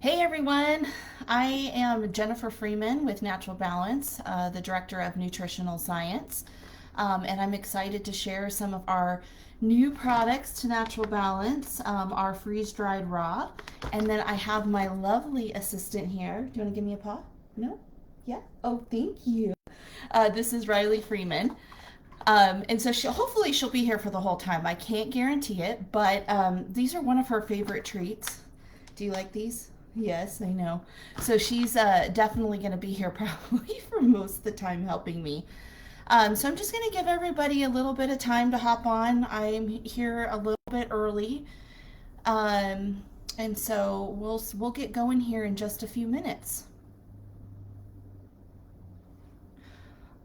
Hey everyone, I am Jennifer Freeman with Natural Balance, the Director of Nutritional Science, and I'm excited to share some of our new products to Natural Balance, our freeze-dried raw, and then I have my lovely assistant here. Do you want to give me a paw? No? Yeah? Oh, thank you. This is Riley Freeman. And so hopefully she'll be here for the whole time. I can't guarantee it, but these are one of her favorite treats. Do you like these? Yes, I know. So she's definitely going to be here probably for most of the time helping me. So I'm just going to give everybody a little bit of time to hop on. I'm here a little bit early. And so we'll get going here in just a few minutes.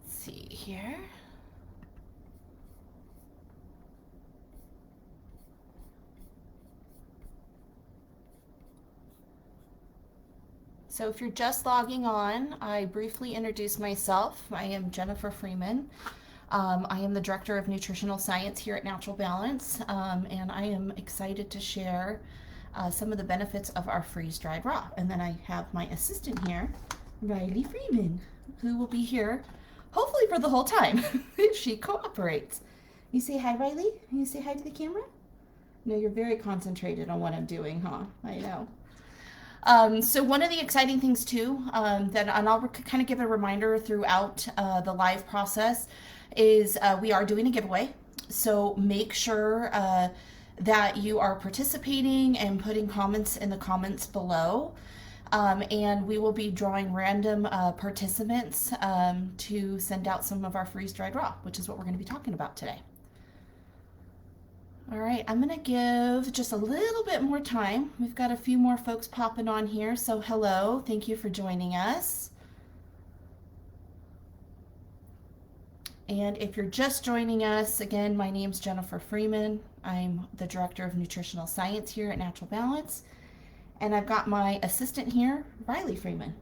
Let's see here. So if you're just logging on, I briefly introduce myself. I am Jennifer Freeman. I am the Director of Nutritional Science here at Natural Balance, and I am excited to share some of the benefits of our freeze-dried raw. And then I have my assistant here, Riley Freeman, who will be here hopefully for the whole time if she cooperates. You say hi, Riley? You say hi to the camera? No, you're very concentrated on what I'm doing, huh? I know. So one of the exciting things too, that and I'll kind of give a reminder throughout the live process is we are doing a giveaway. So make sure that you are participating and putting comments in the comments below. And we will be drawing random participants to send out some of our freeze-dried raw, which is what we're going to be talking about today. All right, I'm gonna give just a little bit more time. We've got a few more folks popping on here, so hello, thank you for joining us. And if you're just joining us, again, my name's Jennifer Freeman. I'm the Director of Nutritional Science here at Natural Balance. And I've got my assistant here, Riley Freeman.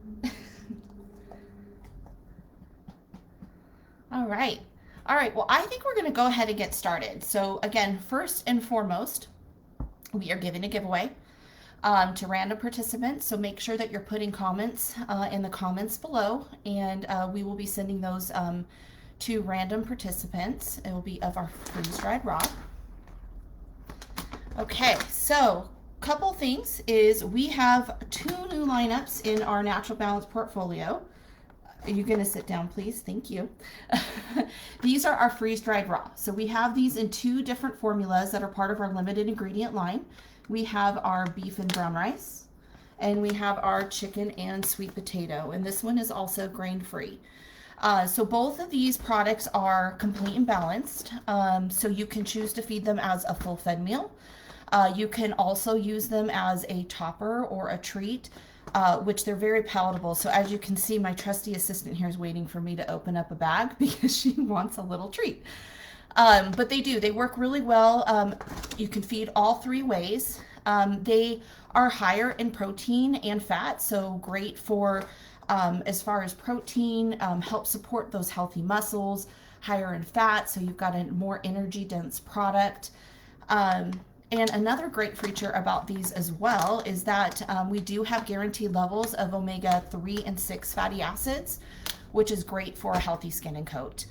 All right. All right, well, I think we're going to go ahead and get started. So again, first and foremost, we are giving a giveaway to random participants. So make sure that you're putting comments in the comments below, and we will be sending those to random participants. It will be of our freeze-dried raw. Okay, so couple things is we have 2 new lineups in our Natural Balance portfolio. Are you going to sit down, please? Thank you. These are our freeze-dried raw. So we have these in 2 different formulas that are part of our limited ingredient line. We have our beef and brown rice, and we have our chicken and sweet potato. And this one is also grain-free. So both of these products are complete and balanced. So you can choose to feed them as a full-fed meal. You can also use them as a topper or a treat. Which they're very palatable. So as you can see, my trusty assistant here is waiting for me to open up a bag because she wants a little treat. But they work really well. You can feed all 3 ways. They are higher in protein and fat, so great for as far as protein, help support those healthy muscles, higher in fat, so you've got a more energy dense product. And another great feature about these as well is that we do have guaranteed levels of omega-3 and 6 fatty acids, which is great for a healthy skin and coat.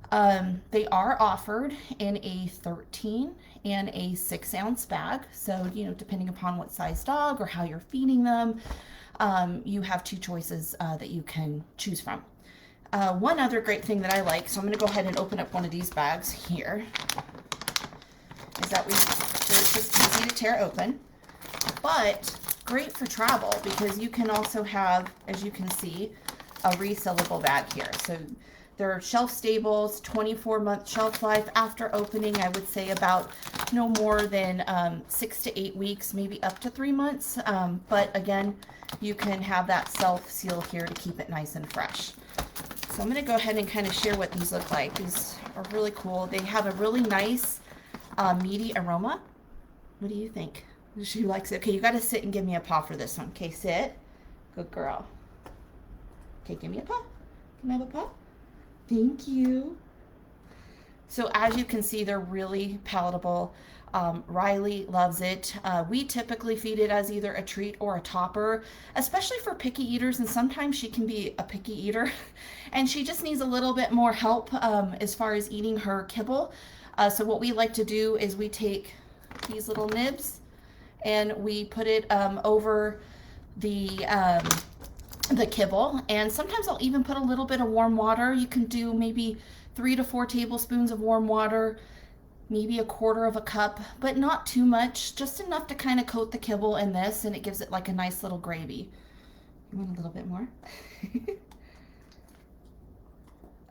They are offered in a 13 and a 6-ounce bag. So, depending upon what size dog or how you're feeding them, you have 2 choices that you can choose from. One other great thing that I like, so I'm going to go ahead and open up one of these bags here, is that it's just easy to tear open, but great for travel because you can also have, as you can see, a resealable bag here. So they're shelf stable, 24-month shelf life. After opening, I would say about no more than 6 to 8 weeks, maybe up to 3 months. But again, you can have that self-seal here to keep it nice and fresh. So I'm going to go ahead and kind of share what these look like. These are really cool. They have a really nice meaty aroma. What do you think? She likes it. Okay, you got to sit and give me a paw for this one. Okay, sit. Good girl. Okay, give me a paw. Can I have a paw? Thank you. So as you can see, they're really palatable. Riley loves it. We typically feed it as either a treat or a topper, especially for picky eaters, and sometimes she can be a picky eater and she just needs a little bit more help as far as eating her kibble. So what we like to do is we take these little nibs and we put it over the kibble, and sometimes I'll even put a little bit of warm water. You can do maybe 3 to 4 tablespoons of warm water, maybe a quarter of a cup, but not too much, just enough to kind of coat the kibble in this, and it gives it like a nice little gravy. You want a little bit more?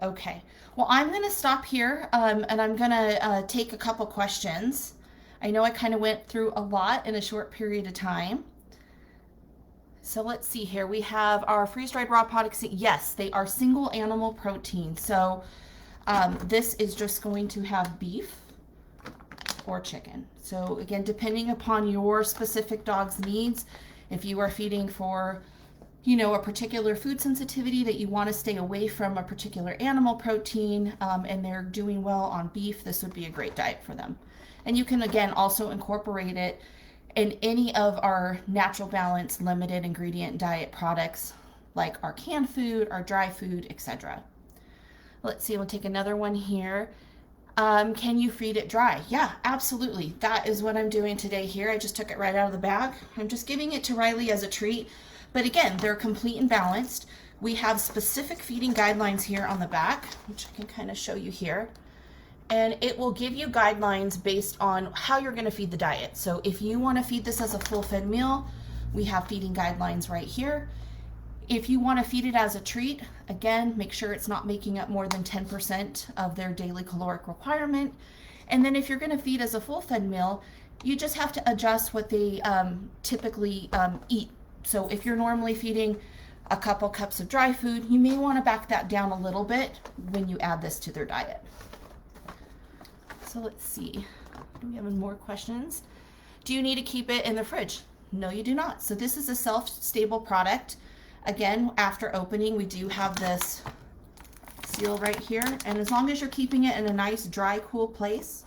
Okay, well, I'm going to stop here and I'm going to take a couple questions. I know I kind of went through a lot in a short period of time. So let's see here. We have our freeze-dried raw products. Yes, they are single animal protein. So this is just going to have beef or chicken. So again, depending upon your specific dog's needs, if you are feeding for, you know, a particular food sensitivity that you want to stay away from a particular animal protein, and they're doing well on beef, this would be a great diet for them. And you can, again, also incorporate it in any of our Natural Balance limited ingredient diet products, like our canned food, our dry food, etc. Let's see, we'll take another one here. Can you feed it dry? Yeah, absolutely. That is what I'm doing today here. I just took it right out of the bag. I'm just giving it to Riley as a treat. But again, they're complete and balanced. We have specific feeding guidelines here on the back, which I can kind of show you here. And it will give you guidelines based on how you're going to feed the diet. So if you want to feed this as a full-fed meal, we have feeding guidelines right here. If you want to feed it as a treat, again, make sure it's not making up more than 10% of their daily caloric requirement. And then if you're going to feed as a full-fed meal, you just have to adjust what they typically eat. So if you're normally feeding a couple cups of dry food, you may want to back that down a little bit when you add this to their diet. So let's see, do we have any more questions? Do you need to keep it in the fridge? No, you do not. So this is a shelf-stable product. Again, after opening, we do have this seal right here. And as long as you're keeping it in a nice, dry, cool place,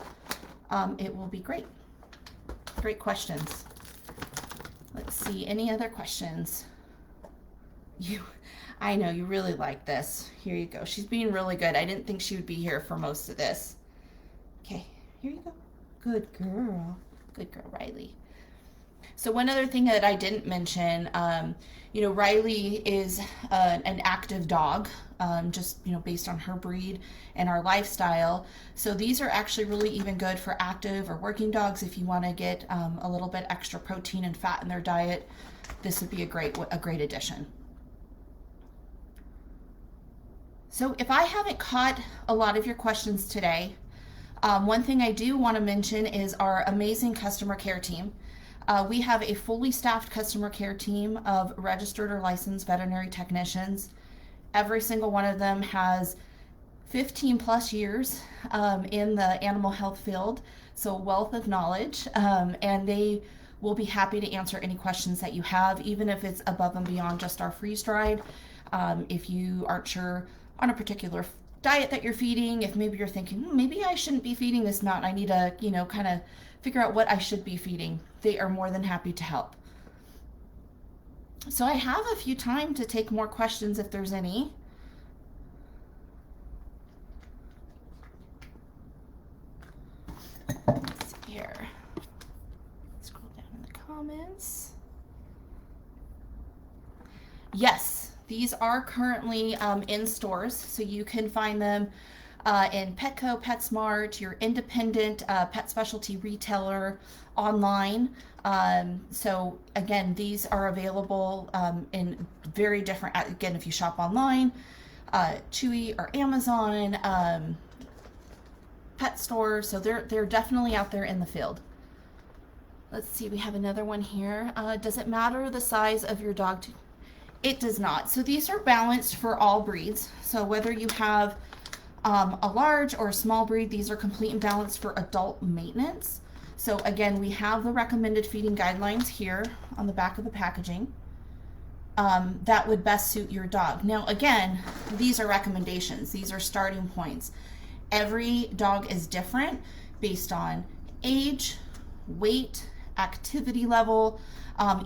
it will be great. Great questions. Let's see, any other questions? I know you really like this. Here you go. She's being really good. I didn't think she would be here for most of this. Okay, here you go. Good girl. Good girl, Riley. So one other thing that I didn't mention, you know, Riley is an active dog, just, you know, based on her breed and our lifestyle. So these are actually really even good for active or working dogs. If you want to get a little bit extra protein and fat in their diet, this would be a great addition. So if I haven't caught a lot of your questions today, one thing I do want to mention is our amazing customer care team. We have a fully staffed customer care team of registered or licensed veterinary technicians. Every single one of them has 15 plus years in the animal health field, so a wealth of knowledge, and they will be happy to answer any questions that you have, even if it's above and beyond just our freeze-dried. If you aren't sure on a particular diet that you're feeding, if maybe you're thinking, maybe I shouldn't be feeding this amount, I need to, you know, kind of figure out what I should be feeding, they are more than happy to help. So I have a few time to take more questions if there's any. Let's see here. Scroll down in the comments. Yes, these are currently in stores, so you can find them in Petco, PetSmart, your independent pet specialty retailer, online. So again, these are available in very different, again, if you shop online, Chewy or Amazon, pet stores, so they're definitely out there in the field. Let's see, we have another one here. Does it matter the size of your dog? It does not. So these are balanced for all breeds. So whether you have a large or a small breed, these are complete and balanced for adult maintenance. So again, we have the recommended feeding guidelines here on the back of the packaging that would best suit your dog. Now again, these are recommendations. These are starting points. Every dog is different based on age, weight, activity level,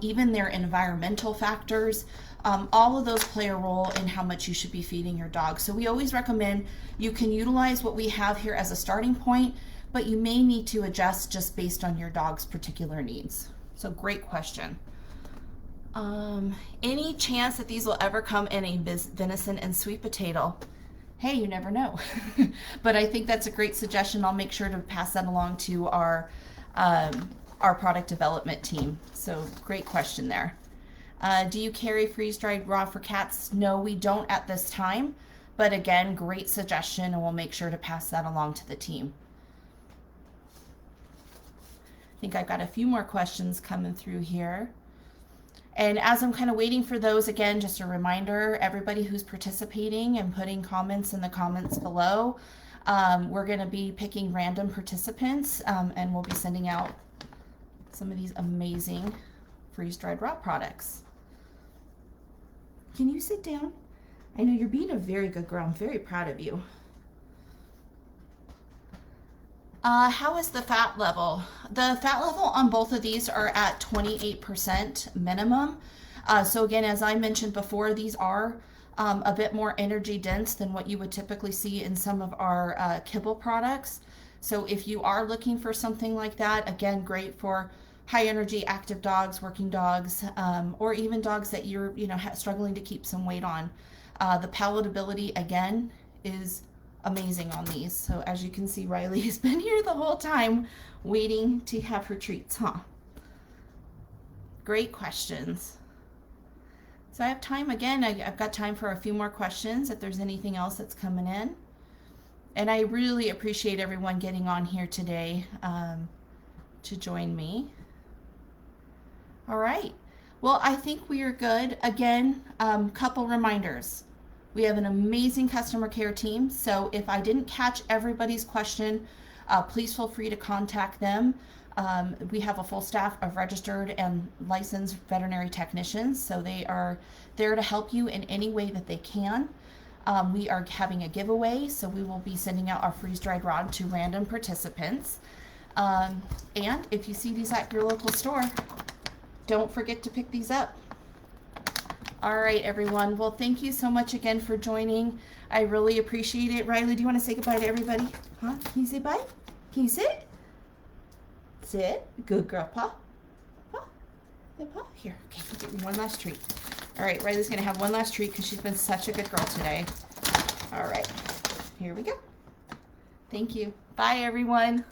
even their environmental factors. All of those play a role in how much you should be feeding your dog. So we always recommend you can utilize what we have here as a starting point, but you may need to adjust just based on your dog's particular needs. So great question. Any chance that these will ever come in a venison and sweet potato? Hey, you never know. But I think that's a great suggestion. I'll make sure to pass that along to our product development team. So great question there. Do you carry freeze-dried raw for cats? No, we don't at this time. But again, great suggestion, and we'll make sure to pass that along to the team. I think I've got a few more questions coming through here. And as I'm kind of waiting for those, again, just a reminder, everybody who's participating and putting comments in the comments below, we're going to be picking random participants, and we'll be sending out some of these amazing freeze-dried raw products. Can you sit down? I know you're being a very good girl. I'm very proud of you. How is the fat level? The fat level on both of these are at 28% minimum. So again, as I mentioned before, these are a bit more energy dense than what you would typically see in some of our kibble products. So if you are looking for something like that, again, great for high energy active dogs, working dogs, or even dogs that you're struggling to keep some weight on. The palatability again is amazing on these. So as you can see, Riley has been here the whole time waiting to have her treats, huh? Great questions. So I have time again. I've got time for a few more questions if there's anything else that's coming in. And I really appreciate everyone getting on here today to join me. All right. Well, I think we are good. Again, couple reminders. We have an amazing customer care team. So if I didn't catch everybody's question, please feel free to contact them. We have a full staff of registered and licensed veterinary technicians. So they are there to help you in any way that they can. We are having a giveaway. So we will be sending out our freeze-dried raw to random participants. And if you see these at your local store, don't forget to pick these up. All right, everyone. Well, thank you so much again for joining. I really appreciate it. Riley, do you want to say goodbye to everybody? Huh? Can you say bye? Can you sit? Sit. Good girl, paw. Paw. The paw. Here. Okay, we'll get you one last treat. All right, Riley's going to have one last treat because she's been such a good girl today. All right. Here we go. Thank you. Bye, everyone.